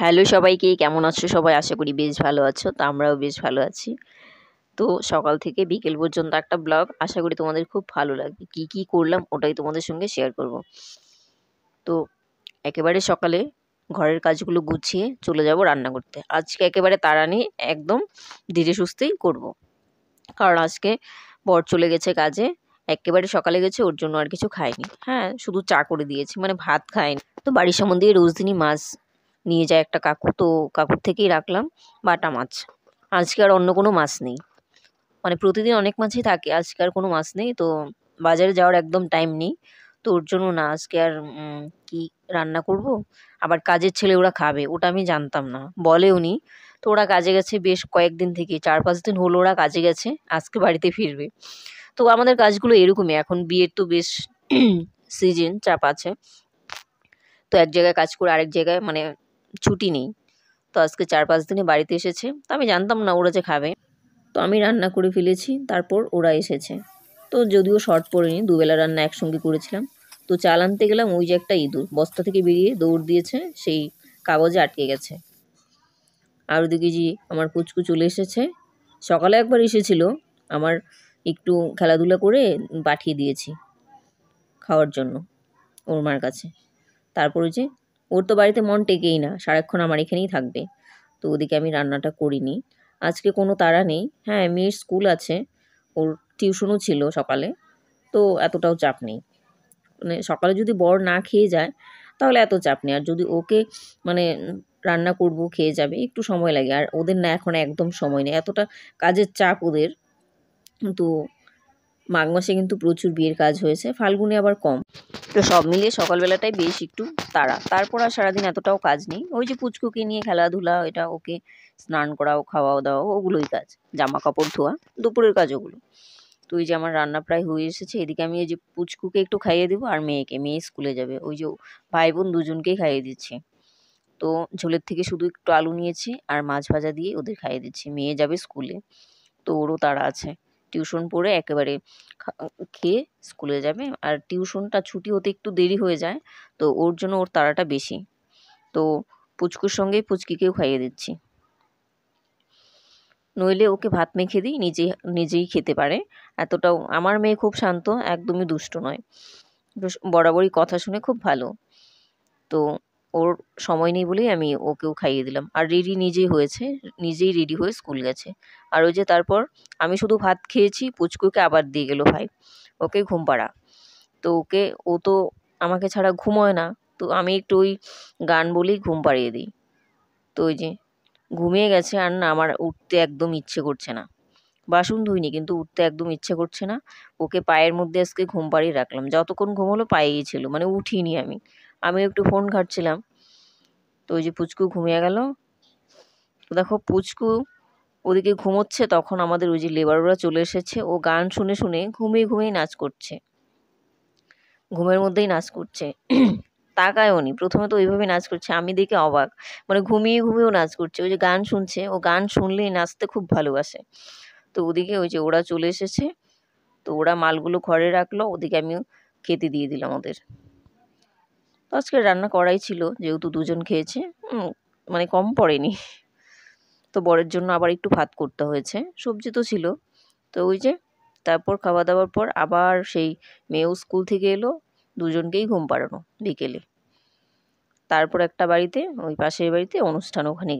Hello সবাইকে, কেমন আছো সবাই? আশা করি বেশ ভালো আছো। তো আমরাও বেশ ভালো আছি। তো সকাল থেকে বিকেল পর্যন্ত একটা ব্লগ, আশা করি তোমাদের খুব ভালো লাগবে। কি কি করলাম ওটাই তোমাদের সঙ্গে শেয়ার করব। তো একেবারে সকালে ঘরের কাজগুলো গুছিয়ে চলে যাব রান্না করতে। আজকে একেবারে তাড়া নেই, একদম ধীরে সুস্থেই করব। কারণ আজকে বর চলে গেছে কাজে, একেবারে সকালে গেছে, ওর জন্য আর কিছু খাইনি। হ্যাঁ, শুধু চা করে দিয়েছি, মানে ভাত খাইনি। তো বাড়ির সম্বন্ধে রোজদিনই মাছ নিয়ে যায় একটা কাকু, তো কাকুর থেকেই রাখলাম বাটা মাছ। আজকে আর অন্য কোনো মাছ নেই, মানে প্রতিদিন অনেক মাছই থাকে, আজকে আর কোনো মাছ নেই। তো বাজারে যাওয়ার একদম টাইম নেই, তো ওর জন্য না আজকে আর কি রান্না করব। আবার কাজের ছেলে ওরা খাবে, ওটা আমি জানতাম না, বলেও নি। তো ওরা কাজে গেছে বেশ কয়েকদিন থেকে, 4-5 দিন হলো ওরা কাজে গেছে, আজকে বাড়িতে ফিরবে। তো আমাদের কাজগুলো এরকমই, এখন বিয়ের তো বেশ সিজন চাপ আছে। তো এক জায়গায় কাজ করে আরেক জায়গায়, মানে ছুটি নেই। তো আজকে 4-5 দিনে বাড়িতে এসেছে, তো আমি জানতাম না ওরা যে খাবে। তো আমি রান্না করে ফেলেছি, তারপর ওরা এসেছে। তো যদিও শর্ট পড়েনি, দুবেলা রান্না একসঙ্গে করেছিলাম। তো চাল আনতে গেলাম, ওই যে একটা ইঁদুর বস্তা থেকে বেরিয়ে দৌড় দিয়েছে, সেই কাগজে আটকে গেছে। আর ওদিকে যে আমার পুচকু চলে এসেছে, সকালে একবার এসেছিল, আমার একটু খেলাধুলা করে পাঠিয়ে দিয়েছি খাওয়ার জন্য ওর মার কাছে। তারপর ওই যে ওর তো বাড়িতে মন টেকেই না, সারাক্ষণ আমার এখানেই থাকবে। তো ওদিকে আমি রান্নাটা করিনি, আজকে কোনো তাড়া নেই। হ্যাঁ, মেয়ের স্কুল আছে, ওর টিউশনও ছিল সকালে, তো এতটাও চাপ নেই। মানে সকালে যদি বর না খেয়ে যায় তাহলে এত চাপ নেই, আর যদি ওকে মানে রান্না করব খেয়ে যাবে, একটু সময় লাগে। আর ওদের না এখন একদম সময় নেই, এতটা কাজের চাপ ওদের। তো মাঘ মাসে কিন্তু প্রচুর বিয়ের কাজ হয়েছে, ফাল্গুনে আবার কম। তো সব মিলিয়ে সকালবেলাটাই বেশ একটু তাড়া, তারপর আর সারাদিন এতটাও কাজ নেই। ওই যে পুচকুকে নিয়ে খেলাধুলা, এটা ওকে স্নান করাও, খাওয়াও দাওয়া, ওগুলোই কাজ, জামা কাপড় ধোয়া, দুপুরের কাজ ওগুলো। তো ওই যে আমার রান্না প্রায় হয়ে এসেছে, এদিকে আমি ওই যে পুচকুকে একটু খাইয়ে দেবো, আর মেয়ে স্কুলে যাবে, ওই যে ভাই বোন দুজনকেই খাইয়ে দিচ্ছি। তো ঝোলের থেকে শুধু একটু আলু নিয়েছি আর মাছ ভাজা দিয়ে ওদের খাইয়ে দিচ্ছি, মেয়ে যাবে স্কুলে। তো ওরও তাড়া আছে, টিউশন পড়ে একেবারে খেয়ে স্কুলে যাবে। আর টিউশনটা ছুটি হতে একটু দেরি হয়ে যায়, তো ওর জন্য ওর তাড়াটা বেশি। তো পুচকুর সঙ্গেই পুচকিকেও খাইয়ে দিচ্ছি, নইলে ওকে ভাত মেখে দিই, নিজেই খেতে পারে। এতটাও আমার মেয়ে খুব শান্ত, একদমই দুষ্ট নয়, বেশ বরাবরই কথা শুনে, খুব ভালো। তো ওর সময় নেই বলেই আমি ওকেও খাইয়ে দিলাম। আর রেডি নিজেই হয়েছে, নিজেই রেডি হয়ে স্কুল গেছে। আর ওই যে তারপর আমি শুধু ভাত খেয়েছি, পুচকুকে আবার দিয়ে গেল ভাই, ওকে ঘুম পাড়া। তো ও তো আমাকে ছাড়া ঘুমোয় না, তো আমি একটু ওই গান বলেই ঘুম পাড়িয়ে দিই। তো ওই যে ঘুমিয়ে গেছে, আর না আমার উঠতে একদম ইচ্ছে করছে না। বাসন ধুইনি কিন্তু উঠতে একদম ইচ্ছে করছে না। ওকে পায়ের মধ্যে আজকে ঘুম পাড়িয়ে রাখলাম, যতক্ষণ ঘুমোলো পায়েই ছিল, মানে উঠিনি আমি একটু ফোন ঘাঁটছিলাম। তো ওই যে পুচকু ঘুমিয়ে গেল। তো দেখো পুচকু ওদিকে ঘুমোচ্ছে, তখন আমাদের ওই যে লেবাররা চলে এসেছে, ও গান শুনে শুনে ঘুমিয়ে ঘুমিয়ে নাচ করছে, ঘুমের মধ্যেই নাচ করছে। তাকায়ও নি, প্রথমে তো ওইভাবে নাচ করছে, আমি দেখে অবাক, মানে ঘুমিয়ে ঘুমিয়েও নাচ করছে। ওই যে গান শুনছে, ও গান শুনলেই নাচতে খুব ভালোবাসে। তো ওদিকে ওই যে ওরা চলে এসেছে, তো ওরা মালগুলো ঘরে রাখলো, ওদিকে আমিও খেতে দিয়ে দিলাম ওদের। তো আজকে রান্না করাই ছিল, যেহেতু দুজন খেয়েছে, মানে কম পড়েনি। তো বরের জন্য আবার একটু ভাত করতে হয়েছে, সবজি তো ছিল। তো ওই যে তারপর খাওয়া দাওয়ার পর আবার সেই মেয়েও স্কুল থেকে এলো, দুজনকেই ঘুম পাড়ানো বিকেলে। তারপর একটা বাড়িতে, ওই পাশের বাড়িতে অনুষ্ঠান, ওখানে